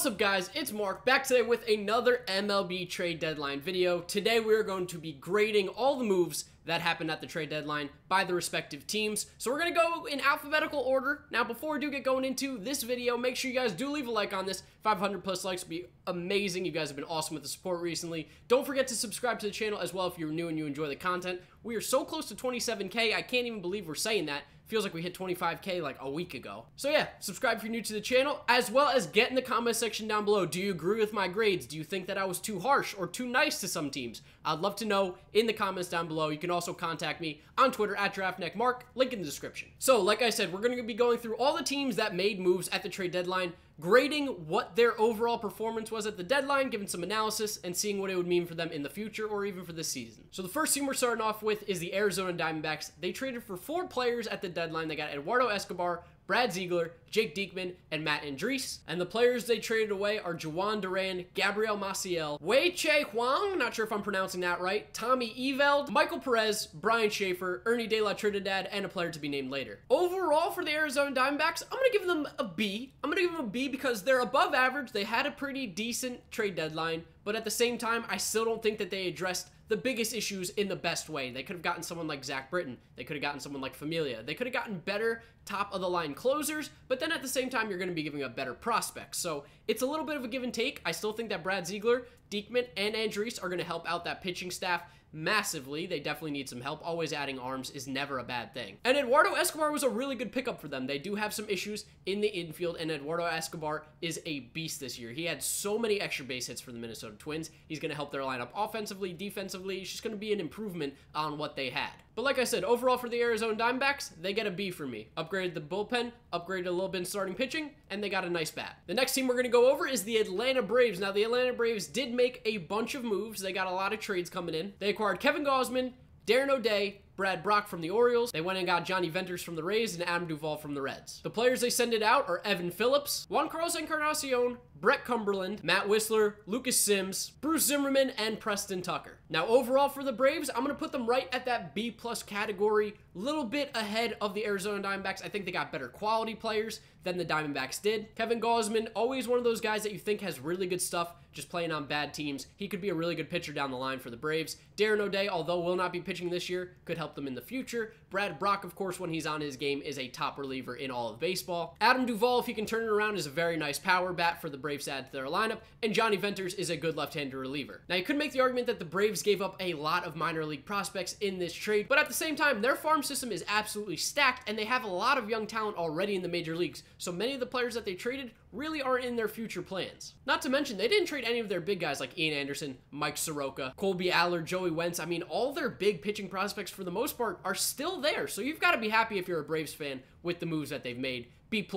What's up guys, it's Mark, back today with another MLB Trade Deadline video. Today we are going to be grading all the moves that happened at the trade deadline by the respective teams. So we're going to go in alphabetical order. Now before we do get going into this video, make sure you guys do leave a like on this. 500 plus likes would be amazing. You guys have been awesome with the support recently. Don't forget to subscribe to the channel as well if you're new and you enjoy the content. We are so close to 27K, I can't even believe we're saying that. Feels like we hit 25K like a week ago. So yeah, subscribe if you're new to the channel, as well as get in the comment section down below. Do you agree with my grades? Do you think that I was too harsh or too nice to some teams? I'd love to know in the comments down below. You can also contact me on Twitter at GiraffeNeckMarc, link in the description. So like I said, we're going to be going through all the teams that made moves at the trade deadline, grading what their overall performance was at the deadline, giving some analysis, and seeing what it would mean for them in the future or even for this season. So the first team we're starting off with is the Arizona Diamondbacks. They traded for 4 players at the deadline. They got Eduardo Escobar, Brad Ziegler, Jake Diekman, and Matt Andriese. And the players they traded away are Juan Duran, Gabriel Maciel, Wei-Che Huang, not sure if I'm pronouncing that right, Tommy Eveld, Michael Perez, Brian Schaefer, Ernie De La Trinidad, and a player to be named later. Overall for the Arizona Diamondbacks, I'm going to give them a B. I'm going to give them a B because they're above average. They had a pretty decent trade deadline, but at the same time, I still don't think that they addressed the biggest issues in the best way. They could have gotten someone like Zach Britton. They could have gotten someone like Familia. They could have gotten better top-of-the-line closers, but then at the same time, you're going to be giving up better prospects. So it's a little bit of a give and take. I still think that Brad Ziegler, Diekman, and Andriese are going to help out that pitching staff massively. They definitely need some help. Always adding arms is never a bad thing. And Eduardo Escobar was a really good pickup for them. They do have some issues in the infield, and Eduardo Escobar is a beast this year. He had so many extra base hits for the Minnesota Twins. He's going to help their lineup offensively, defensively. It's just going to be an improvement on what they had. But like I said, overall for the Arizona Diamondbacks, they get a B for me. Upgraded the bullpen, upgraded a little bit in starting pitching, and they got a nice bat. The next team we're going to go over is the Atlanta Braves. Now, the Atlanta Braves did make a bunch of moves. They got a lot of trades coming in. They acquired Kevin Gausman, Darren O'Day, Brad Brock from the Orioles. They went and got Johnny Venters from the Rays and Adam Duvall from the Reds. The players they sent it out are Evan Phillips, Juan Carlos Encarnacion, Brett Cumberland, Matt Whistler, Lucas Sims, Bruce Zimmerman, and Preston Tucker. Now, overall for the Braves, I'm going to put them right at that B+ category, little bit ahead of the Arizona Diamondbacks. I think they got better quality players than the Diamondbacks did. Kevin Gausman, always one of those guys that you think has really good stuff, just playing on bad teams. He could be a really good pitcher down the line for the Braves. Darren O'Day, although will not be pitching this year, could help them in the future. Brad Brock, of course, when he's on his game, is a top reliever in all of baseball. Adam Duvall, if he can turn it around, is a very nice power bat for the Braves to add to their lineup. And Johnny Venters is a good left-handed reliever. Now, you could make the argument that the Braves gave up a lot of minor league prospects in this trade, but at the same time, their farm system is absolutely stacked, and they have a lot of young talent already in the major leagues. So many of the players that they traded really aren't in their future plans. Not to mention, they didn't trade any of their big guys like Ian Anderson, Mike Soroka, Colby Allard, Joey Wentz. I mean, all their big pitching prospects, for the most part, are still there. So you've got to be happy if you're a Braves fan with the moves that they've made. B+,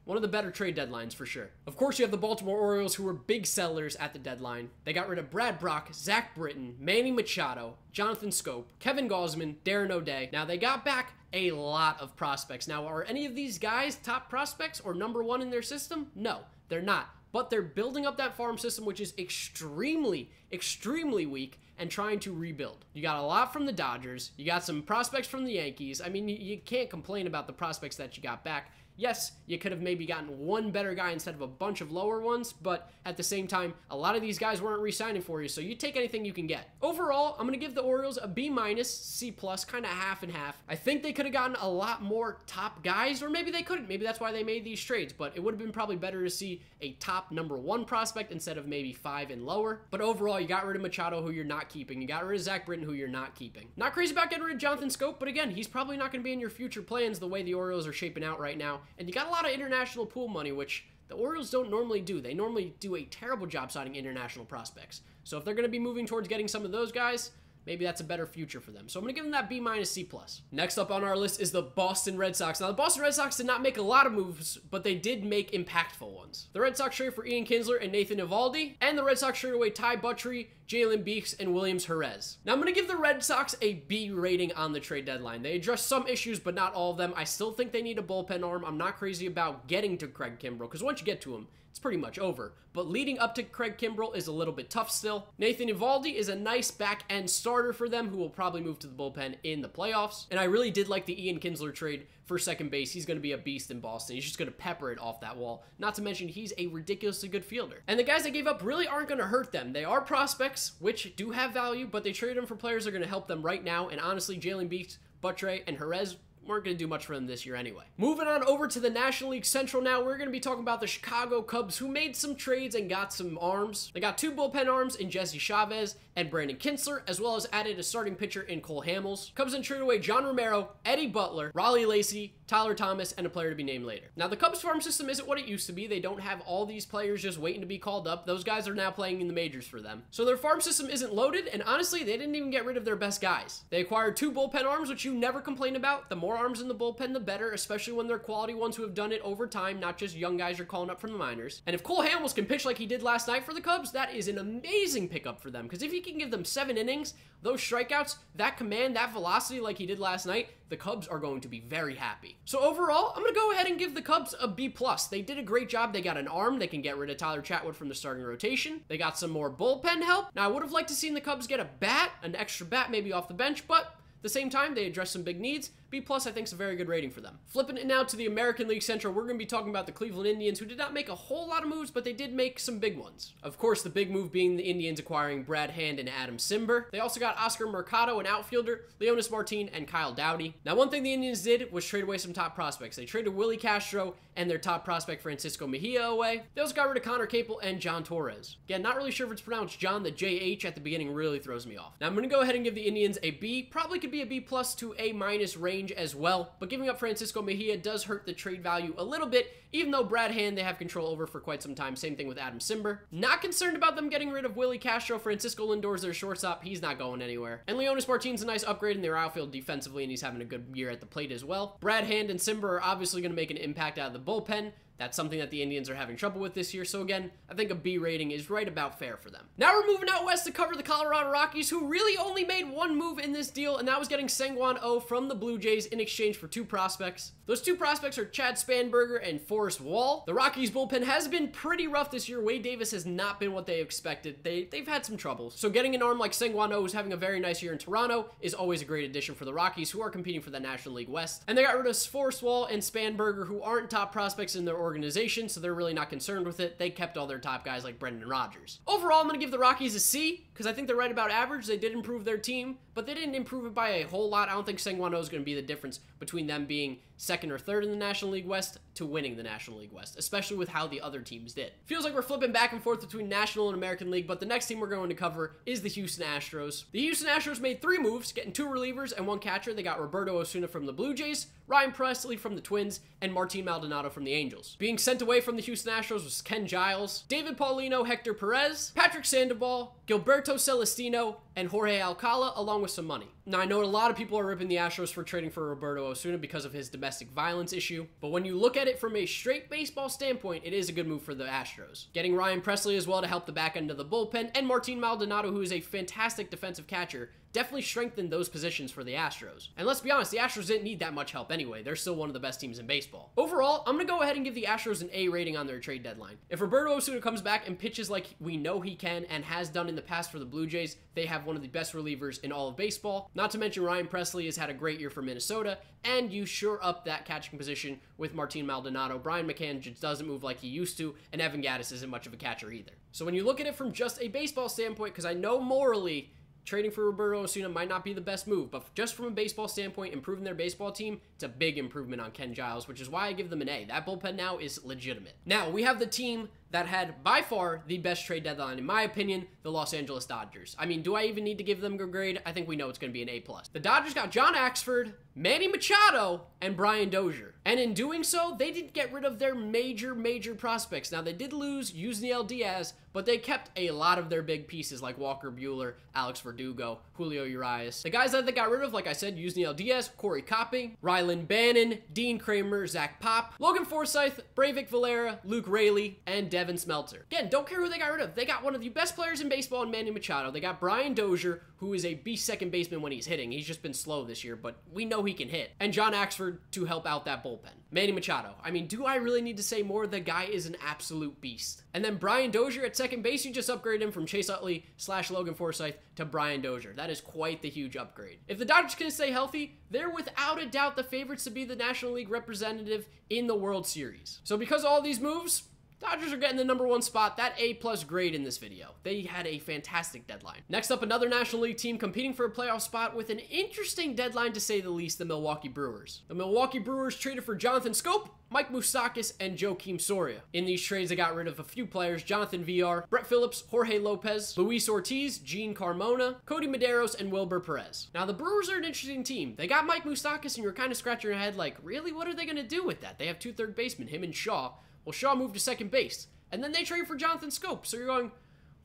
one of the better trade deadlines for sure. Of course, you have the Baltimore Orioles, who were big sellers at the deadline. They got rid of Brad Brock, Zach Britton, Manny Machado, Jonathan Scope, Kevin Gausman, Darren O'Day. Now, they got back a lot of prospects. Now, are any of these guys top prospects or #1 in their system? No, they're not. But they're building up that farm system, which is extremely, extremely weak, and trying to rebuild. You got a lot from the Dodgers. You got some prospects from the Yankees. I mean, you can't complain about the prospects that you got back. Yes, you could have maybe gotten one better guy instead of a bunch of lower ones, but at the same time, a lot of these guys weren't re-signing for you, so you take anything you can get. Overall, I'm going to give the Orioles a B-, C+, kind of half and half. I think they could have gotten a lot more top guys, or maybe they couldn't. Maybe that's why they made these trades, but it would have been probably better to see a top #1 prospect instead of maybe 5 and lower. But overall, you got rid of Machado, who you're not keeping. You got rid of Zach Britton, who you're not keeping. Not crazy about getting rid of Jonathan Scope, but again, he's probably not going to be in your future plans the way the Orioles are shaping out right now. And you got a lot of international pool money, which the Orioles don't normally do. They normally do a terrible job signing international prospects. So if they're going to be moving towards getting some of those guys, maybe that's a better future for them. So I'm going to give them that B-, C+. Next up on our list is the Boston Red Sox. Now, the Boston Red Sox did not make a lot of moves, but they did make impactful ones. The Red Sox traded for Ian Kinsler and Nathan Eovaldi, and the Red Sox traded away Ty Buttrey, Jalen Beeks, and Williams Jerez. Now, I'm going to give the Red Sox a B rating on the trade deadline. They addressed some issues, but not all of them. I still think they need a bullpen arm. I'm not crazy about getting to Craig Kimbrell, because once you get to him, it's pretty much over. But leading up to Craig Kimbrell is a little bit tough still. Nathan Eovaldi is a nice back-end starter for them who will probably move to the bullpen in the playoffs. And I really did like the Ian Kinsler trade for second base. He's going to be a beast in Boston. He's just going to pepper it off that wall. Not to mention, he's a ridiculously good fielder. And the guys they gave up really aren't going to hurt them. They are prospects, which do have value, but they traded them for players that are going to help them right now. And honestly, Jalen Beeks, Buttrey, and Jerez weren't going to do much for them this year anyway. Moving on over to the National League Central now, we're going to be talking about the Chicago Cubs, who made some trades and got some arms. They got 2 bullpen arms in Jesse Chavez and Brandon Kinsler, as well as added a starting pitcher in Cole Hamels. Cubs then traded away John Romero, Eddie Butler, Raleigh Lacy, Tyler Thomas, and a player to be named later. Now, the Cubs farm system isn't what it used to be. They don't have all these players just waiting to be called up. Those guys are now playing in the majors for them. So their farm system isn't loaded, and honestly, they didn't even get rid of their best guys. They acquired 2 bullpen arms, which you never complain about. The more arms in the bullpen, the better, especially when they're quality ones who have done it over time, not just young guys you're calling up from the minors. And if Cole Hamels can pitch like he did last night for the Cubs, that is an amazing pickup for them, because if he can give them 7 innings, those strikeouts, that command, that velocity like he did last night, the Cubs are going to be very happy. So overall, I'm going to go ahead and give the Cubs a B+. They did a great job. They got an arm. They can get rid of Tyler Chatwood from the starting rotation. They got some more bullpen help. Now, I would have liked to seen the Cubs get a bat, an extra bat maybe off the bench, but at the same time, they addressed some big needs. B+, I think, is a very good rating for them. Flipping it now to the American League Central, we're going to be talking about the Cleveland Indians, who did not make a whole lot of moves, but they did make some big ones. Of course, the big move being the Indians acquiring Brad Hand and Adam Simber. They also got Oscar Mercado, an outfielder, Leonis Martin, and Kyle Dowdy. Now, one thing the Indians did was trade away some top prospects. They traded Willie Castro and their top prospect Francisco Mejia away. They also got rid of Connor Capel and John Torres. Again, not really sure if it's pronounced John. The JH at the beginning really throws me off. Now, I'm going to go ahead and give the Indians a B. Probably could be a B+ to A- range as well. But giving up Francisco Mejia does hurt the trade value a little bit, even though Brad Hand they have control over for quite some time. Same thing with Adam Simber. Not concerned about them getting rid of Willie Castro. Francisco Lindor's their shortstop. He's not going anywhere. And Leonis Martin's a nice upgrade in their outfield defensively, and he's having a good year at the plate as well. Brad Hand and Simber are obviously going to make an impact out of the bullpen. That's something that the Indians are having trouble with this year. So again, I think a B rating is right about fair for them. Now we're moving out west to cover the Colorado Rockies, who really only made 1 move in this deal, and that was getting Sang-Won Oh from the Blue Jays in exchange for 2 prospects. Those 2 prospects are Chad Spanberger and Forrest Wall. The Rockies bullpen has been pretty rough this year. Wade Davis has not been what they expected. They've had some troubles. So getting an arm like Sang-Won Oh, who's having a very nice year in Toronto, is always a great addition for the Rockies, who are competing for the National League West. And they got rid of Forrest Wall and Spanberger, who aren't top prospects in their organization, so they're really not concerned with it. They kept all their top guys like Brendan Rodgers. Overall, I'm going to give the Rockies a C, because I think they're right about average. They did improve their team, but they didn't improve it by a whole lot. I don't think Sang-Won Oh is going to be the difference between them being 2nd or 3rd in the National League West to winning the National League West, especially with how the other teams did. Feels like we're flipping back and forth between National and American League, but the next team we're going to cover is the Houston Astros. The Houston Astros made 3 moves, getting 2 relievers and 1 catcher. They got Roberto Osuna from the Blue Jays, Ryan Presley from the Twins, and Martin Maldonado from the Angels. Being sent away from the Houston Astros was Ken Giles, David Paulino, Hector Perez, Patrick Sandoval, Gilberto Celestino, and Jorge Alcala, along with some money. Now, I know a lot of people are ripping the Astros for trading for Roberto Osuna because of his domestic violence issue, but when you look at it from a straight baseball standpoint, it is a good move for the Astros. Getting Ryan Presley as well to help the back end of the bullpen, and Martin Maldonado, who is a fantastic defensive catcher, definitely strengthened those positions for the Astros. And let's be honest, the Astros didn't need that much help anyway. They're still one of the best teams in baseball. Overall, I'm going to go ahead and give the Astros an A rating on their trade deadline. If Roberto Osuna comes back and pitches like we know he can and has done in the past for the Blue Jays, they have one of the best relievers in all of baseball. Not to mention Ryan Presley has had a great year for Minnesota, and you shore up that catching position with Martin Maldonado. Brian McCann just doesn't move like he used to, and Evan Gattis isn't much of a catcher either. So when you look at it from just a baseball standpoint, because I know morally trading for Roberto Osuna might not be the best move, but just from a baseball standpoint, improving their baseball team, it's a big improvement on Ken Giles, which is why I give them an A. That bullpen now is legitimate. Now, we have the team that had, by far, the best trade deadline, in my opinion, the Los Angeles Dodgers. I mean, do I even need to give them a grade? I think we know it's going to be an A+. The Dodgers got John Axford, Manny Machado, and Brian Dozier. And in doing so, they didn't get rid of their major prospects. Now, they did lose Yusniel Diaz, but they kept a lot of their big pieces like Walker Buehler, Alex Verdugo, Julio Urias. The guys that they got rid of, like I said, Yusniel Diaz, Corey Copping, Rylan Bannon, Dean Kramer, Zach Pop, Logan Forsythe, Breivik Valera, Luke Raley, and Devin Smeltzer. Again, don't care who they got rid of. They got one of the best players in baseball in Manny Machado. They got Brian Dozier, who is a beast second baseman when he's hitting. He's just been slow this year, but we know he can hit. And John Axford to help out that bullpen. Manny Machado. I mean, do I really need to say more? The guy is an absolute beast. And then Brian Dozier at second base, you just upgraded him from Chase Utley / Logan Forsythe to Brian Dozier. That is quite the huge upgrade. If the Dodgers can stay healthy, they're without a doubt the favorites to be the National League representative in the World Series. So because of all these moves, Dodgers are getting the #1 spot, that A+ grade in this video. They had a fantastic deadline. Next up, another National League team competing for a playoff spot with an interesting deadline to say the least, the Milwaukee Brewers. The Milwaukee Brewers traded for Jonathan Scope, Mike Moustakas, and Joakim Soria. In these trades, they got rid of a few players: Jonathan Villar, Brett Phillips, Jorge Lopez, Luis Ortiz, Gene Carmona, Cody Medeiros, and Wilber Perez. Now, the Brewers are an interesting team. They got Mike Moustakas, and you're kind of scratching your head like, really? What are they going to do with that? They have 2 third basemen, him and Shaw. Well, Shaw moved to second base, and then they trade for Jonathan Scope. So you're going,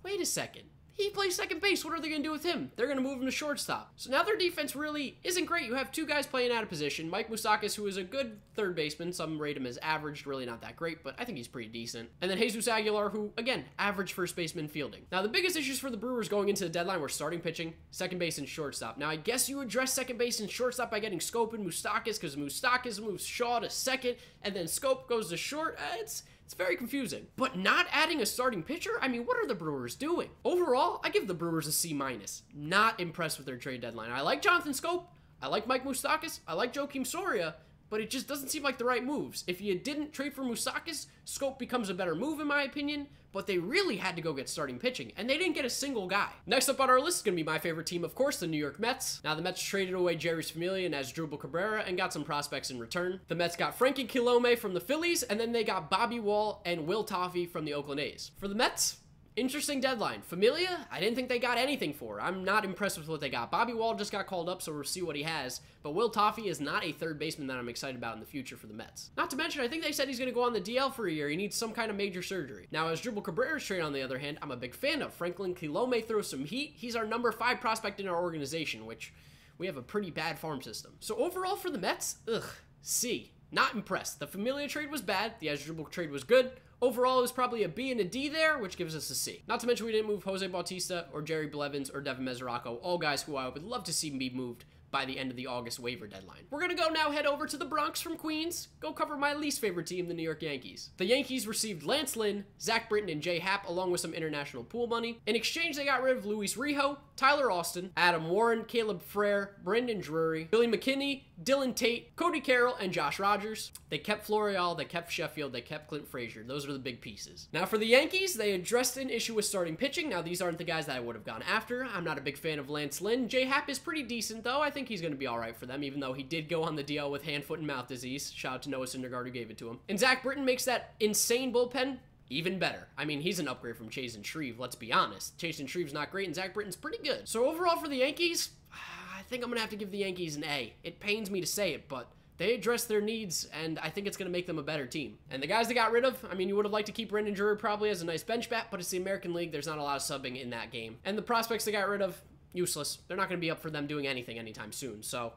wait a second. He plays second base. What are they going to do with him? They're going to move him to shortstop. So now their defense really isn't great. You have 2 guys playing out of position. Mike Moustakas, who is a good third baseman. Some rate him as average, really not that great, but I think he's pretty decent. And then Jesus Aguilar, who, again, average first baseman fielding. Now, the biggest issues for the Brewers going into the deadline were starting pitching, second base, and shortstop. Now, I guess you address second base and shortstop by getting Scope and Moustakas, because Moustakas moves Shaw to second, and then Scope goes to short. It's very confusing. But not adding a starting pitcher? I mean, what are the Brewers doing? Overall, I give the Brewers a C-. Not impressed with their trade deadline. I like Jonathan Scope. I like Mike Moustakas. I like Joakim Soria. But it just doesn't seem like the right moves. If you didn't trade for Moustakas, Scope becomes a better move in my opinion, but they really had to go get starting pitching, and they didn't get a single guy. Next up on our list is going to be my favorite team, of course, the New York Mets. Now, the Mets traded away Jeurys Familia and Asdrubal Cabrera and got some prospects in return. The Mets got Frankie Kilome from the Phillies, and then they got Bobby Wall and Will Toffey from the Oakland A's. For the Mets, interesting deadline. Familia, I didn't think they got anything for. I'm not impressed with what they got. Bobby Wall just got called up, so we'll see what he has. But Will Toffey is not a third baseman that I'm excited about in the future for the Mets. Not to mention, I think they said he's going to go on the DL for a year. He needs some kind of major surgery. Now, Asdrubal Cabrera's trade, on the other hand, I'm a big fan of. Franklin Kilome throws some heat. He's our #5 prospect in our organization, which we have a pretty bad farm system. So overall for the Mets, C. Not impressed. The Familia trade was bad. The Asdrubal trade was good. Overall, it was probably a B and a D there, which gives us a C. Not to mention we didn't move Jose Bautista or Jerry Blevins or Devin Mesoraco, all guys who I would love to see be moved by the end of the August waiver deadline. We're gonna go now head over to the Bronx from Queens, go cover my least favorite team, the New York Yankees. The Yankees received Lance Lynn, Zach Britton, and Jay Happ, along with some international pool money. In exchange, they got rid of Luis Rijo, Tyler Austin, Adam Warren, Caleb Frere, Brendan Drury, Billy McKinney, Dylan Tate, Cody Carroll, and Josh Rogers. They kept Florial, they kept Sheffield, they kept Clint Frazier. Those are the big pieces. Now for the Yankees, they addressed an issue with starting pitching. Now these aren't the guys that I would have gone after. I'm not a big fan of Lance Lynn. Jay Happ is pretty decent though. I think he's gonna be all right for them, even though he did go on the DL with hand, foot, and mouth disease. Shout out to Noah Syndergaard who gave it to him. And Zach Britton makes that insane bullpen even better. I mean, he's an upgrade from Chase and Shreve, let's be honest. Chase and Shreve's not great, and Zach Britton's pretty good. So overall for the Yankees, I think I'm gonna have to give the Yankees an A. It pains me to say it, but they addressed their needs, and I think it's going to make them a better team. And the guys they got rid of, I mean, you would have liked to keep Brendan Drury probably as a nice bench bat, but it's the American League. There's not a lot of subbing in that game. And the prospects they got rid of, useless. They're not going to be up for them doing anything anytime soon. So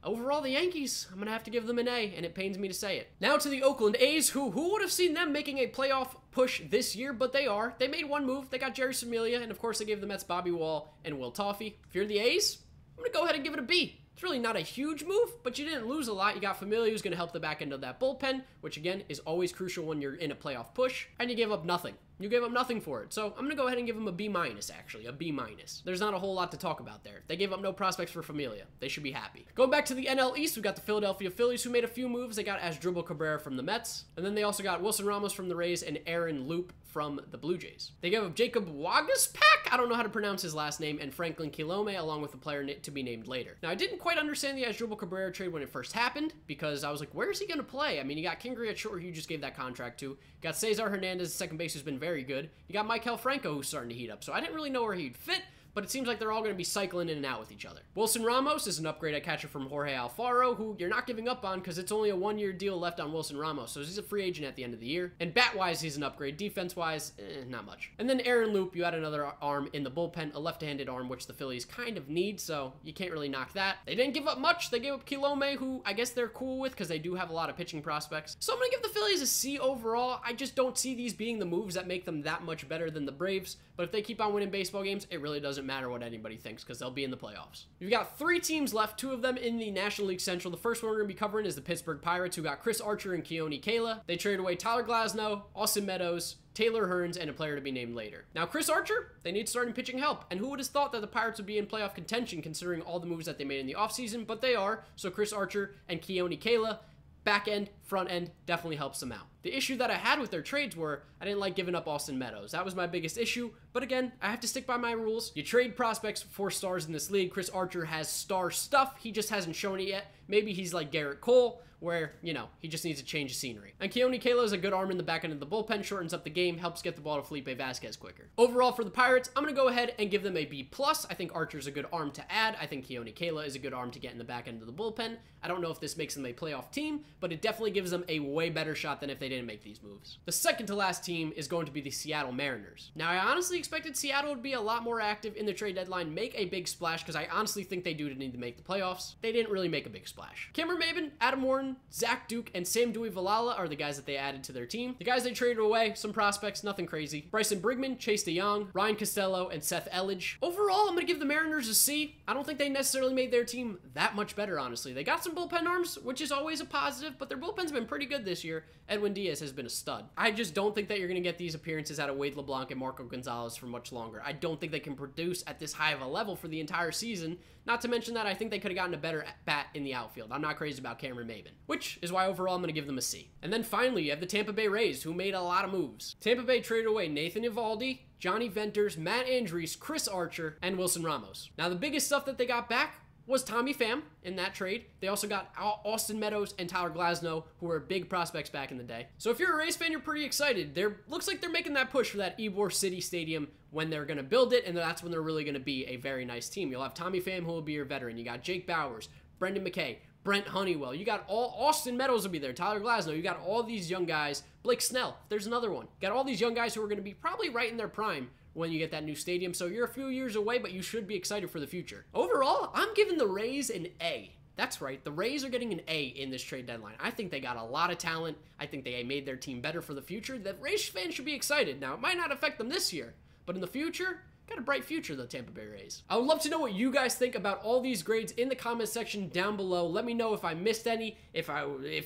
overall, the Yankees, I'm going to have to give them an A, and it pains me to say it. Now to the Oakland A's, who would have seen them making a playoff push this year, but they are. They made one move. They got Jeurys Familia, and of course they gave the Mets Bobby Wall and Will Toffey. If you're the A's, I'm going to go ahead and give it a B. It's really not a huge move, but you didn't lose a lot. You got Familia, who's going to help the back end of that bullpen, which again is always crucial when you're in a playoff push, and you gave up nothing. You gave up nothing for it. So I'm going to go ahead and give them a B-, actually, a B-. There's not a whole lot to talk about there. They gave up no prospects for Familia. They should be happy. Going back to the NL East, we got the Philadelphia Phillies, who made a few moves. They got Asdrubal Cabrera from the Mets, and then they also got Wilson Ramos from the Rays and Aaron Loop from the Blue Jays. They gave up Jacob Waguespack, I don't know how to pronounce his last name, and Franklin Kilome, along with a player to be named later. Now, I didn't quite understand the Asdrubal Cabrera trade when it first happened, because I was like, where is he going to play? I mean, you got Kingery at short, who you just gave that contract to. You got Cesar Hernandez, second base, who's been very good. You got Maikel Franco, who's starting to heat up, so I didn't really know where he'd fit, but it seems like they're all going to be cycling in and out with each other. Wilson Ramos is an upgrade at catcher from Jorge Alfaro, who you're not giving up on because it's only a 1-year deal left on Wilson Ramos, so he's a free agent at the end of the year. And bat-wise, he's an upgrade. Defense-wise, not much. And then Aaron Loop, you add another arm in the bullpen, a left-handed arm, which the Phillies kind of need, so you can't really knock that. They didn't give up much. They gave up Kilome, who I guess they're cool with because they do have a lot of pitching prospects. So I'm going to give the Phillies a C overall. I just don't see these being the moves that make them that much better than the Braves, but if they keep on winning baseball games, it really doesn't matter what anybody thinks because they'll be in the playoffs. You've got 3 teams left, 2 of them in the National League Central. The first one we're going to be covering is the Pittsburgh Pirates, who got Chris Archer and Keone Kela. They traded away Tyler Glasnow, Austin Meadows, Taylor Hearns, and a player to be named later. Now, Chris Archer, they need starting pitching help, and who would have thought that the Pirates would be in playoff contention considering all the moves that they made in the offseason, but they are. So Chris Archer and Keone Kela, back end, front end, definitely helps them out. The issue that I had with their trades were I didn't like giving up Austin Meadows. That was my biggest issue, but again, I have to stick by my rules. You trade prospects for stars in this league. Chris Archer has star stuff. He just hasn't shown it yet. Maybe he's like Garrett Cole, where, you know, he just needs to change the scenery. And Keone Kela is a good arm in the back end of the bullpen, shortens up the game, helps get the ball to Felipe Vasquez quicker. Overall, for the Pirates, I'm going to go ahead and give them a B+. I think Archer's a good arm to add. I think Keone Kela is a good arm to get in the back end of the bullpen. I don't know if this makes them a playoff team, but it definitely gives them a way better shot than if they didn't make these moves. The second to last team is going to be the Seattle Mariners. Now, I honestly expected Seattle would be a lot more active in the trade deadline, make a big splash, because I honestly think they do need to make the playoffs. They didn't really make a big splash. Cameron Maybin, Adam Warren, Zach Duke, and Sam Dewey-Valala are the guys that they added to their team. The guys they traded away, some prospects, nothing crazy. Bryson Brigman, Chase DeYoung, Ryan Costello, and Seth Elledge. Overall, I'm going to give the Mariners a C. I don't think they necessarily made their team that much better, honestly. They got some bullpen arms, which is always a positive, but their bullpen's been pretty good this year. Edwin Diaz has been a stud. I just don't think that you're going to get these appearances out of Wade LeBlanc and Marco Gonzalez for much longer. I don't think they can produce at this high of a level for the entire season. Not to mention that I think they could have gotten a better bat in the outfield. I'm not crazy about Cameron Maybin, which is why overall I'm going to give them a C. And then finally, you have the Tampa Bay Rays, who made a lot of moves. Tampa Bay traded away Nathan Eovaldi, Johnny Venters, Matt Andriese, Chris Archer, and Wilson Ramos. Now, the biggest stuff that they got back was Tommy Pham in that trade. They also got Austin Meadows and Tyler Glasnow, who were big prospects back in the day. So if you're a Rays fan, you're pretty excited. Looks like they're making that push for that Ybor City Stadium when they're going to build it, and that's when they're really going to be a very nice team. You'll have Tommy Pham, who will be your veteran. You got Jake Bowers, Brendan McKay, Brent Honeywell. You got Austin Meadows will be there, Tyler Glasnow. You got all these young guys. Blake Snell, there's another one. You got all these young guys who are going to be probably right in their prime when you get that new stadium. So you're a few years away, but you should be excited for the future. Overall, I'm giving the Rays an A. That's right, the Rays are getting an A in this trade deadline. I think they got a lot of talent. I think they made their team better for the future. The Rays fans should be excited. Now, it might not affect them this year, but in the future, got a bright future, the Tampa Bay Rays. I would love to know what you guys think about all these grades in the comment section down below. Let me know if I missed any, if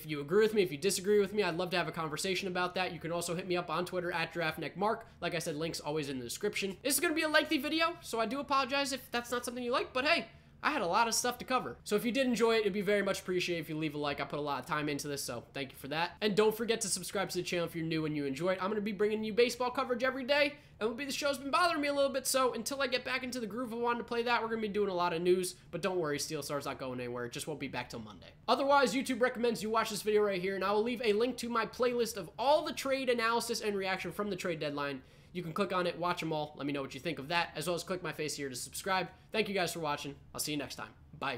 you agree with me, if you disagree with me. I'd love to have a conversation about that. You can also hit me up on Twitter at GiraffeNeckMarc. Like I said, links always in the description. This is going to be a lengthy video, so I do apologize if that's not something you like, but hey, I had a lot of stuff to cover. So if you did enjoy it, it'd be very much appreciated if you leave a like. I put a lot of time into this, so thank you for that. And don't forget to subscribe to the channel if you're new and you enjoy it. I'm going to be bringing you baseball coverage every day, and the show's been bothering me a little bit, so until I get back into the groove of wanting to play that, we're going to be doing a lot of news. But don't worry, Steel Star's not going anywhere. It just won't be back till Monday. Otherwise, YouTube recommends you watch this video right here, and I will leave a link to my playlist of all the trade analysis and reaction from the trade deadline. You can click on it, watch them all. Let me know what you think of that, as well as click my face here to subscribe. Thank you guys for watching. I'll see you next time. Bye.